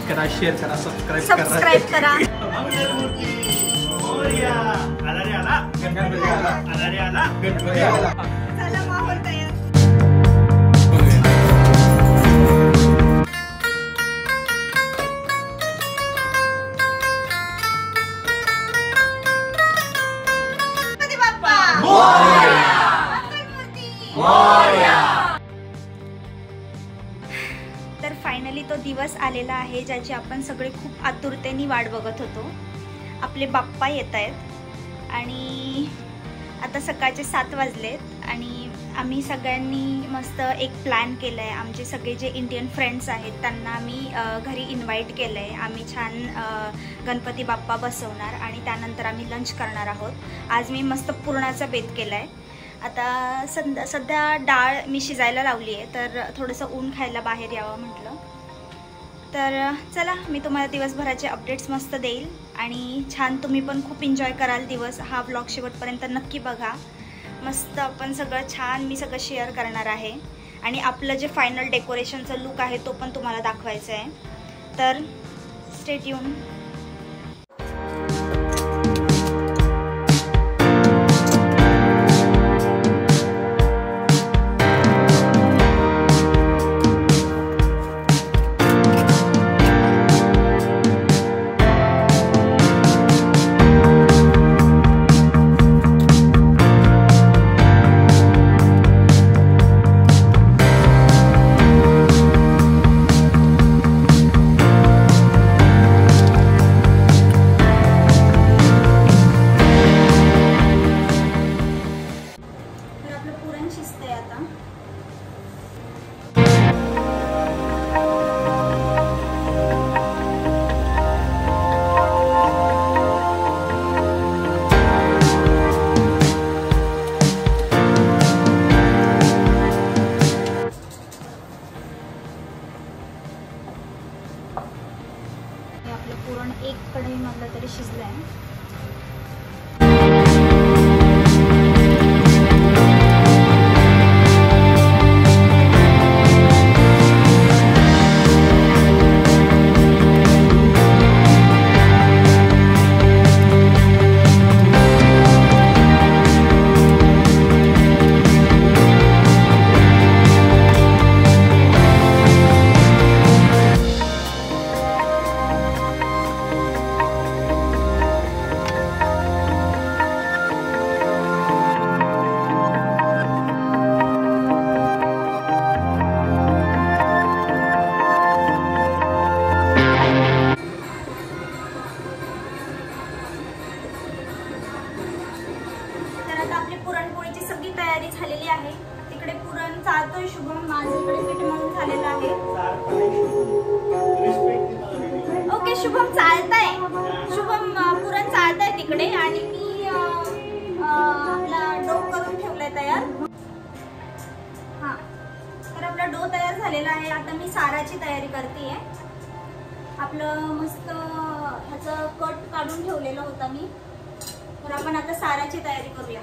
करा, शेअर करा, सबस्क्राइब करा. चला माहोल तयार. तर फायनली तो दिवस आलेला आहे ज्याची आपण सगळे खूप आतुरतेने वाट बघत होतो. आपले बाप्पा येत आहेत आणि आता सकाळचे 7 वाजलेत आणि आम्ही सगळ्यांनी मस्त एक प्लॅन केला आहे. आमचे सगळे जे इंडियन फ्रेंड्स आहेत त्यांना आम्ही घरी इन्व्हाइट केलं आहे. आम्ही छान गणपती बाप्पा बसवणार आणि त्यानंतर आम्ही लंच करणार आहोत. आज मी मस्त पुरणाचा बेत केला आहे. आता सध्या डाळ मी शिजायला लावली आहे, तर थोडंसं ऊन खायला बाहेर यावं म्हटलं. तर चला, मी तुम्हाला दिवसभराचे अपडेट्स मस्त देईल आणि छान तुम्ही पण खूप एन्जॉय कराल दिवस. हा ब्लॉग शेवटपर्यंत नक्की बघा. मस्त आपण सगळं छान मी सगळं शेअर करणार आहे आणि आपलं जे फायनल डेकोरेशनचं लुक आहे तो पण तुम्हाला दाखवायचं आहे. तर स्टे ट्यून. पुरण एक कढई मधलं तरी शिजलंय. पुरणपोळीची सगळी तयारी झालेली आहे. तिकडे पुरण चालतोय शुभम, माझ्याकडे पीठ मळून झालेलं आहे. ओके शुभम चालतंय, शुभम पुरण चालतंय तिकडे आणि मी आपला डो करून ठेवलाय तयार. हा, तर आपला डो तयार झालेला आहे. आता मी साराची तयारी करते. आपलं मस्त ह्याचं कट काढून ठेवलेलं होता मी. तर आपण आता साराची तयारी करूया.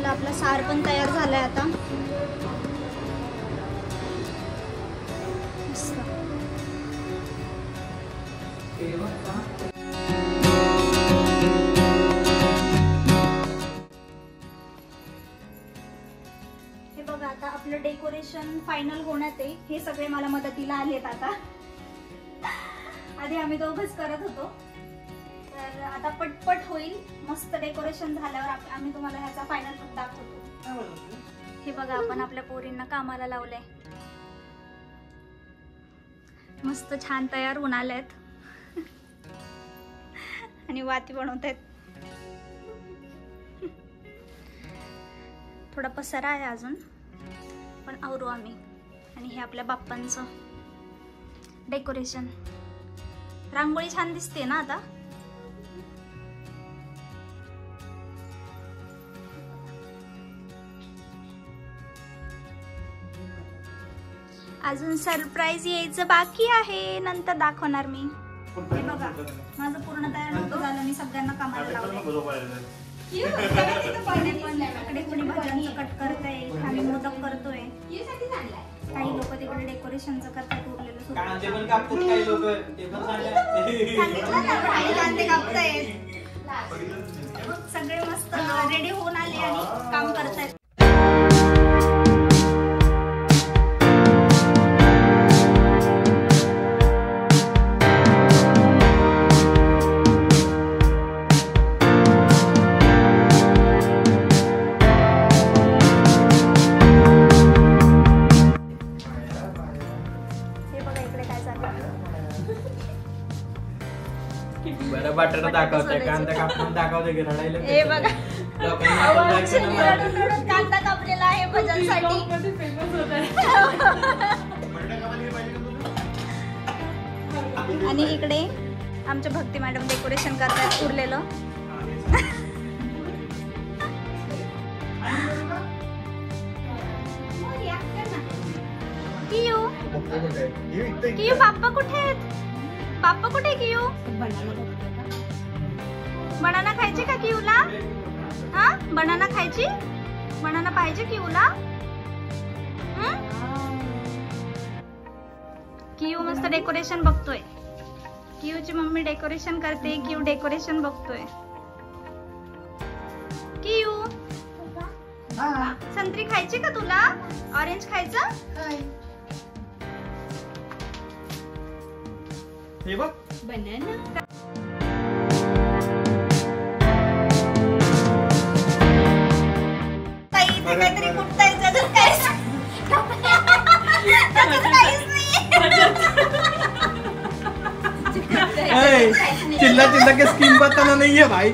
आपला सार पण तयार झालाय आता. हे बघा, आता आपलं डेकोरेशन फायनल होण्यात आहे. हे सगळे मला मदतीला आलेत आता. आधी आम्ही दोघंच करत होतो. तर तर आता पटपट होईल. मस्त डेकोरेशन झाल्यावर आम्ही तुम्हाला ह्याचा फायनल लुक दाखवतो. हे बघा आपण आपल्या पोरींना कामाला लावलंय. मस्त छान तयार होऊन आल्यात आणि वाती बनवत आहेत. थोडा पसारा आहे अजून पण आवरू आम्ही. आणि हे आपल्या बाप्पांचं डेकोरेशन. रांगोळी छान दिसते ना आता. अजून सरप्राईज यायचं बाकी आहे, नंतर दाखवणार मी. हे बघा माझं पूर्ण तयार नव्हतं झालं. मी सगळ्यांना कामाला लावलंय. इकडे कोणी भाज्यांचं कट करतंय, आम्ही मोदक करतोय. काही लोक तिकडे डेकोरेशनचं करतात. उरलेलं सगळे मस्त रेडी होऊन आले आणि काम करतायत. बरं बटाटा दाखवतोय, कांदा कापून दाखवतोय की रडायला. हे बघा कांदा कापलेला आहे भजनसाठी. आणि इकडे आमच्या भक्ती मॅडम डेकोरेशन करतात उरलेलं. कियू कियू बाप्पा कुठे आहेत? बाप्पा कुठे कियू? बनाना खायची का कियूला? हा बनाना खायची? बनाना पाहिजे कियूला? कियू मस्त डेकोरेशन बघतोय. कियूची मम्मी डेकोरेशन करते. कियू डेकोरेशन बघतोय. कियू संत्री खायची का तुला? ऑरेंज खायचं? हे बघ बनाना. काहीतरी कुठताय त्याच्यात काहीच चिल्ला चिल्ला के स्कीम बताना नहीं है भाई.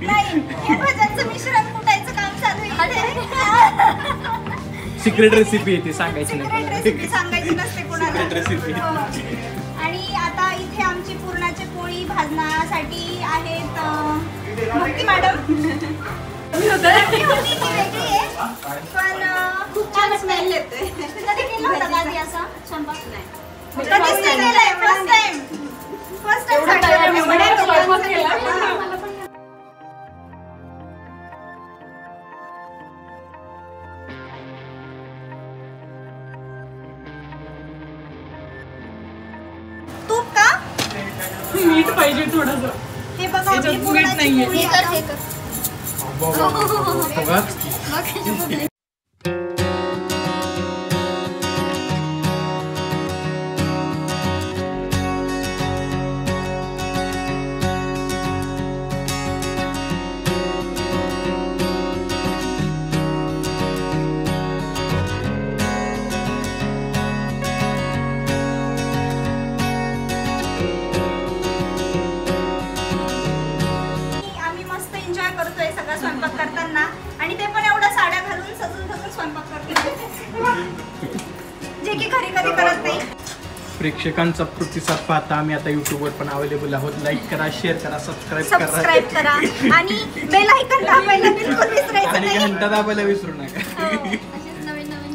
नाही हे भजनचं मिश्रण कुटायचं काम चालू आहे. सिक्रेट रेसिपी आहे ती, सांगायची नाही. सिक्रेट रेसिपी सांगायची नसते कोणाला. Secret recipe. आणि आता इथे आमची पुरणाची पोळी भाजण्यासाठी आहेत भक्ती मॅडम. पण खूप छान स्मेल येते. कधी केलं होतं का आधी असा स्वयंपाक? नाही कधीच नाही केलाय. फर्स्ट टाइम तूप का? मीठ पाहिजे थोडंसं. हे बघा मीठ नाहीये. स्वयंपाक करताना. आणि ते पण एवढ्या साड्या घालून सजून सजून स्वयंपाक करते, जे की घरी कधी करत नाही. प्रेक्षकांचा प्रतिसाद पाहता आम्ही आता युट्यूबवर पण अवेलेबल आहोत. लाईक करा, शेअर करा, सबस्क्राईब करा आणि बेल आयकॉन दाबायला बिलकुल विसरायचं आणि नाही. घंटा दाबायला विसरू नका. नवीन नवीन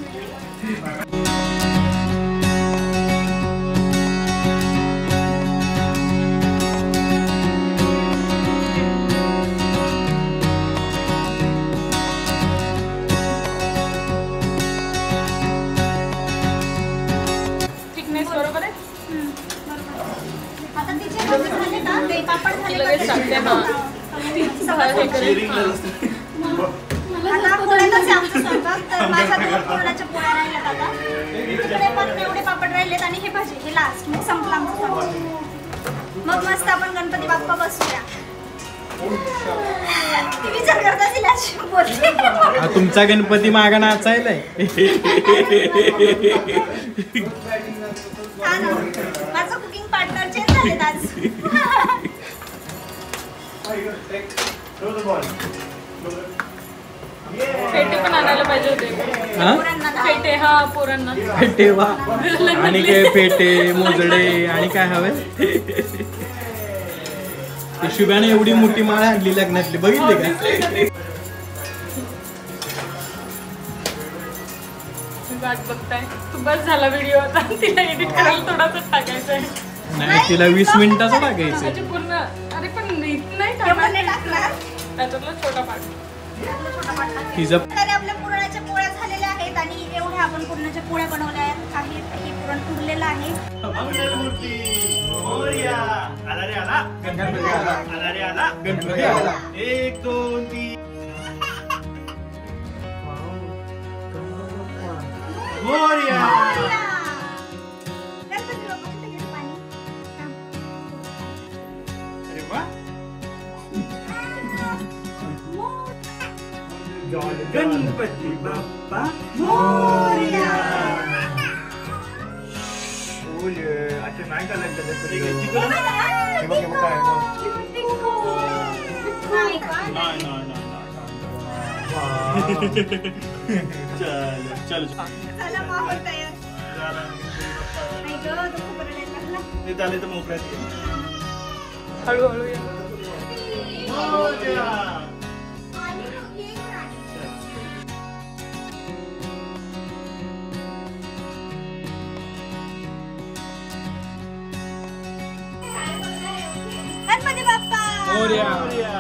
बरोबर आहे. आता तिचे झाले का? ते पापड झाले लगेच टाकते. हा आता पोळ्यातच आहे आमचं स्वयंपाक. तर माझ्या दोन पोळ्याच्या पोळ्या राहिल्यात. आता इकडे पण एवढे पापड राहिलेत आणि हे भाजी हे लास्ट मग संपला आमचा स्वयंपाक. मग मस्त आपण गणपती बाप्पा बसूया. ती विचार करत असेल अशी बोलते. तुमचा गणपती मागा नाचायलाय. हा ना, माझं कुकिंग पार्टनर चेंज झालेत आज. फेटे पण आणायला पाहिजे होते. पोरांना दहा. फेटे हा पोरांना. फेटे वा आणि काय फेटे मोजडे आणि काय हवे. शुभ्याने एवढी मोठी माळ आणली लग्नातली बघितली का. वाट बघताय तू बस झाला व्हिडिओ आता तिला एडिट करायला थोडासा टाकायचा आहे. नाही तिला 20 मिनिटाचं टाकायचं. म्हणजे पूर्ण अरे पण नीट नाही एवढं नाही टाकणार. त्याच्यातला छोटा पार्ट. आपला छोटा पार्ट. तिचं तर आपल्या पुरणाच्या पोळ्या झालेल्या आहेत आणि एवढ्या आपण पुरणाच्या पोळ्या बनवल्या आहेत. हे पुरण उरलेलं आहे. गणपती आला. 1 2 3 मोरया. गणपती बाप्पा कुठे गेले पाणी? अरे वा. गणपती बाप्पा मोरया. अच्छा नाही का नाही का? चल चला माहोल तयार. नाही गं, तो खूप रडायला लागला. ते झाले तर मोकळ्यात हळूहळू ये. गणपती बाप्पा. मोरया.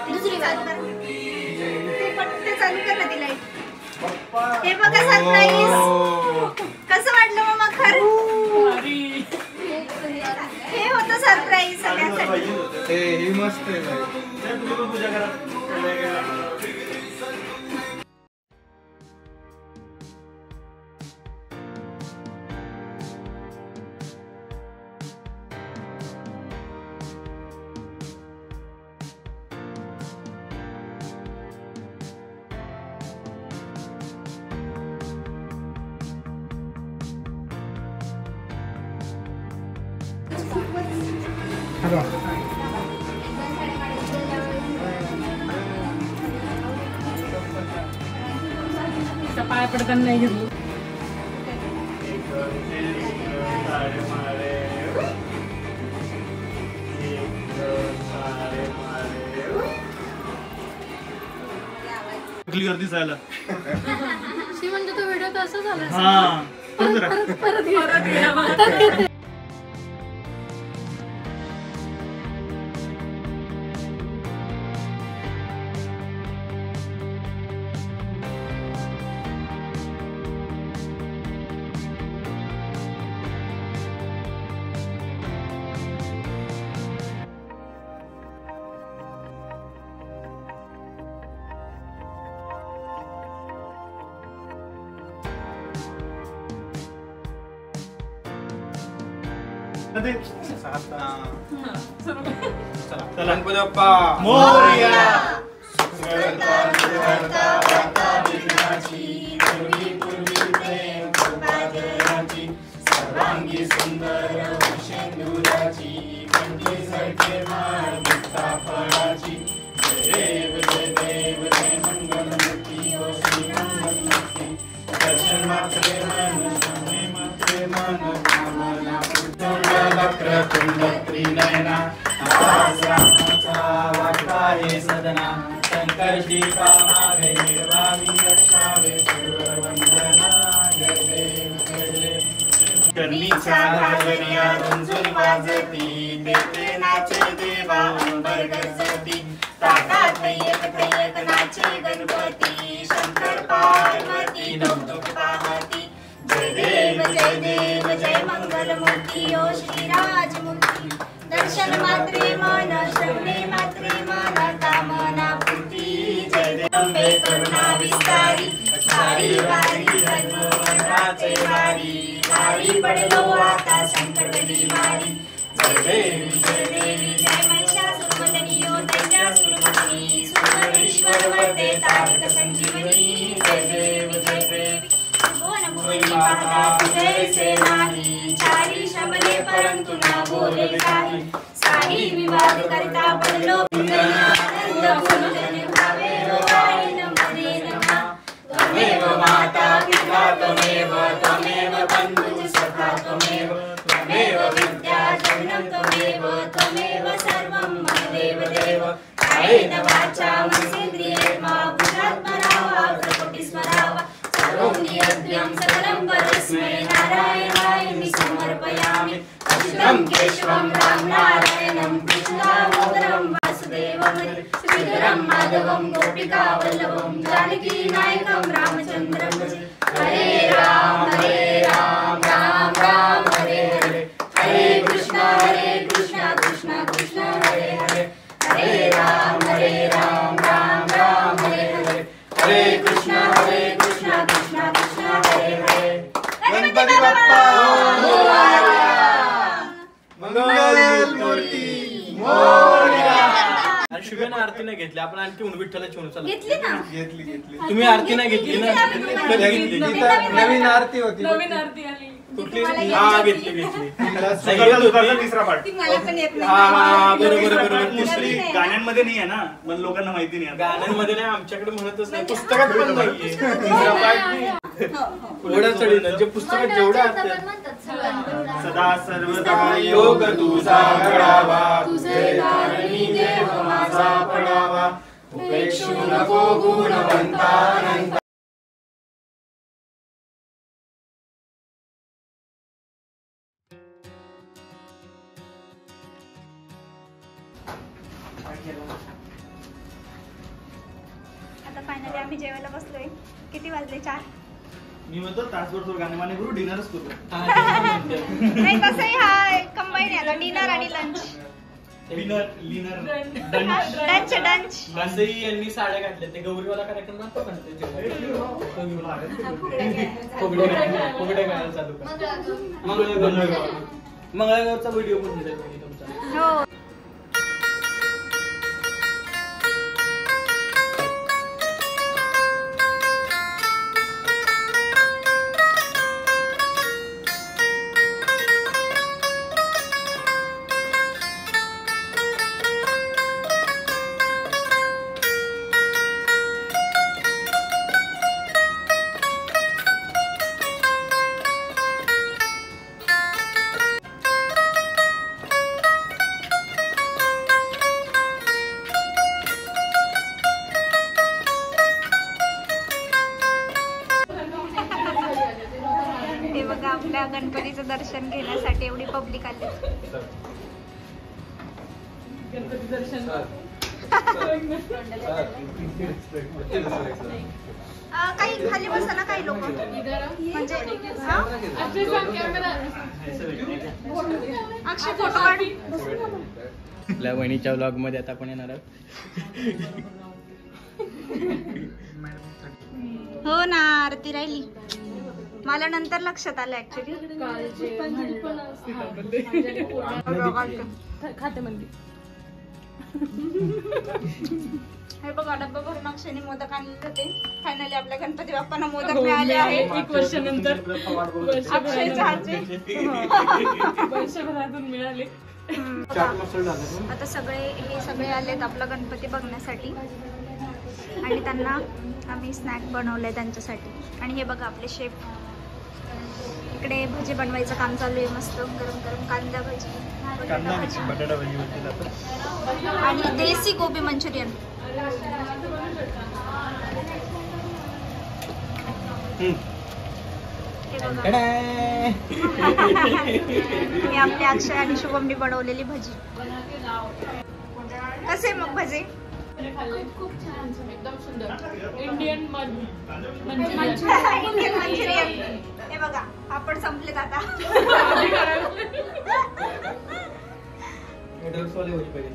दुसरी चालू कर. ते पट्टे चालू कर ना ती लाईट. हे बघा सरप्राईज. कसं वाटलं मग मखर? हे होतं सरप्राईज सगळ्यांसाठी. हे मस्त आहे. पूजा करा. पाया पडताना नाही घेतलं. क्लिअर दिसायला. म्हणजे तो व्हिडिओ तसा झाला. हा परत घ्या. चला गणपती बाप्पा मोरया. सर्वांगी सुंदर शेंदुराची कंठी झळके माळ मुक्ता फळाची जय देव जय मंगलमूर्ती ओ श्री मंगलमूर्ती दर्शन मात्रे मन श्रमे मात्रे मन कामना पुष्कळ वक्र तुंड त्रिनयना आवाज रामाचा वाटला हे सदना शंकरजी पाहावे निर्वाणी रक्षावे सर्व वंदना जय देव जय देव कन्नीच्या घागरिया रंजून वाजती देते नाचे देवा अंबर गरजती ताटात एक नाचे गणपती शंकर पार्वती नवदुख पाहती जय देव जय मंगलमूर्ती ओ श्रीराजमूर्ती दर्शन मात्रे मन श्रवणे मात्रे मन कामना पूर्ती जय देव करुणा विस्तारी वारी वारी धर्मवनाचे वारी वारी पडलो आता संकट निवारी जय देवी जय महिषासुरमर्दिनी ओ दैत्यासुरमर्दिनी सुरवरेश्वर वरदे तारक संजीवनी जय देव भुवन भुवनी पाहता तुझे नाही चारी शबले परंतु ना बोलले काही साई विवाद करता पडलो आनंद बोलणे भावे रोवाई नमने नमा त्वमेव माता पिता त्वमेव बंधु सखा त्वमेव विद्या जननं त्वमेव सर्वं मम देव कायेन वाचा मनसेन्द्रिये मा बुद्ध्यात्मना वा प्रकृती स्मरावा सर्वं नियत्यं सकलं परस्मै नारायणाय समर्पयामि अच्युतं केशवं राम नारायणं कृष्णदामोदरं वासुदेवं श्रीधरं माधवं गोपिका वल्लभं जानकी नायकं रामचन्द्रं भजे हरे राम राम राम हरे हरे हरे कृष्णा कृष्णा कृष्णा हरे हरे हरे राम राम राम हरे हरे हरे कृष्णा कृष्णा कृष्णा हरे हरे गणपती बाप्पा मंगल मूर्ती मोरया. शुभेना आरती नाही घेतली आपण आणखी विठ्ठलाची म्हणून चला घेतली ना घेतली तुम्ही आरती नाही घेतली ना कधी घेतली नवीन आरती होती नवीन आरती आली कुठली हा घेतली तिसरा पाठ ती मला पण येत हा नाही बरोबर मोस्टली गाण्यांमध्ये नाही आहे ना पण लोकांना माहिती नाही गाण्यांमध्ये नाही आमच्याकडे म्हणतच नाही पुस्तकात पण नाहीये तिसरा पाठ पुढे चढील जे पुस्तकात जेवढं असतं सदा सर्वदा योग तुझा घडावा तुझे कारणी देव माझा पडावा उपेक्षू नको गुणवंतानंद. आता फायनली आम्ही जेवायला बसलोय. किती वाजले? 4. मी म्हणतो तासभर तो गाणे माने करू डिनरच करू. नाही तसंही हा कंबाईन आहे आता डिनर आणि लंच. डंच असंही यांनी साड्या घातल्या ते गौरीवाला कार्यक्रम राहतो का फुगडे गायला चालू कर मंगळागौरचा व्हिडिओ पण दिला तुमचा. हो आपल्या गणपतीचं दर्शन घेण्यासाठी एवढी पब्लिक आली. गणपती दर्शन काही खाली बसा ना काही लोक म्हणजे अक्षय फोटो काढ. आपल्या वहिनीच्या व्लॉग मध्ये आता आपण येणार आहोत. हो ना आरती राहिली मला नंतर लक्षात आलं ऍक्च्युली. खाते मंदी हे बघा डब्बा भरून अक्षयने मोदक आणले होते. फायनली आपल्या गणपती बाप्पांना मोदक हो, मिळाले आहेत. एक वर्षानंतर अक्षयच्या हातचे. वर्षभरातून मिळाले. चाट मसाला झाला आता हे सगळे आलेत आपला गणपती बघण्यासाठी आणि त्यांना आम्ही स्नॅक बनवलंय त्यांच्यासाठी. आणि हे बघा आपले शेफ इकडे भजी बनवायचं काम चालू आहे. मस्त गरम गरम कांदा भजी, बटाटा भाजी होती जातं. आणि देसी गोबी मंचुरियन. हे बघा हे आपले अक्षय आणि शुभमनी बनवलेली भजी. कसे मग भजी? खूप छान, एकदम सुंदर. Indian Manchurian. हे बघा आपण संपलेत आता. नूडल्स वाले होती पाहिजे.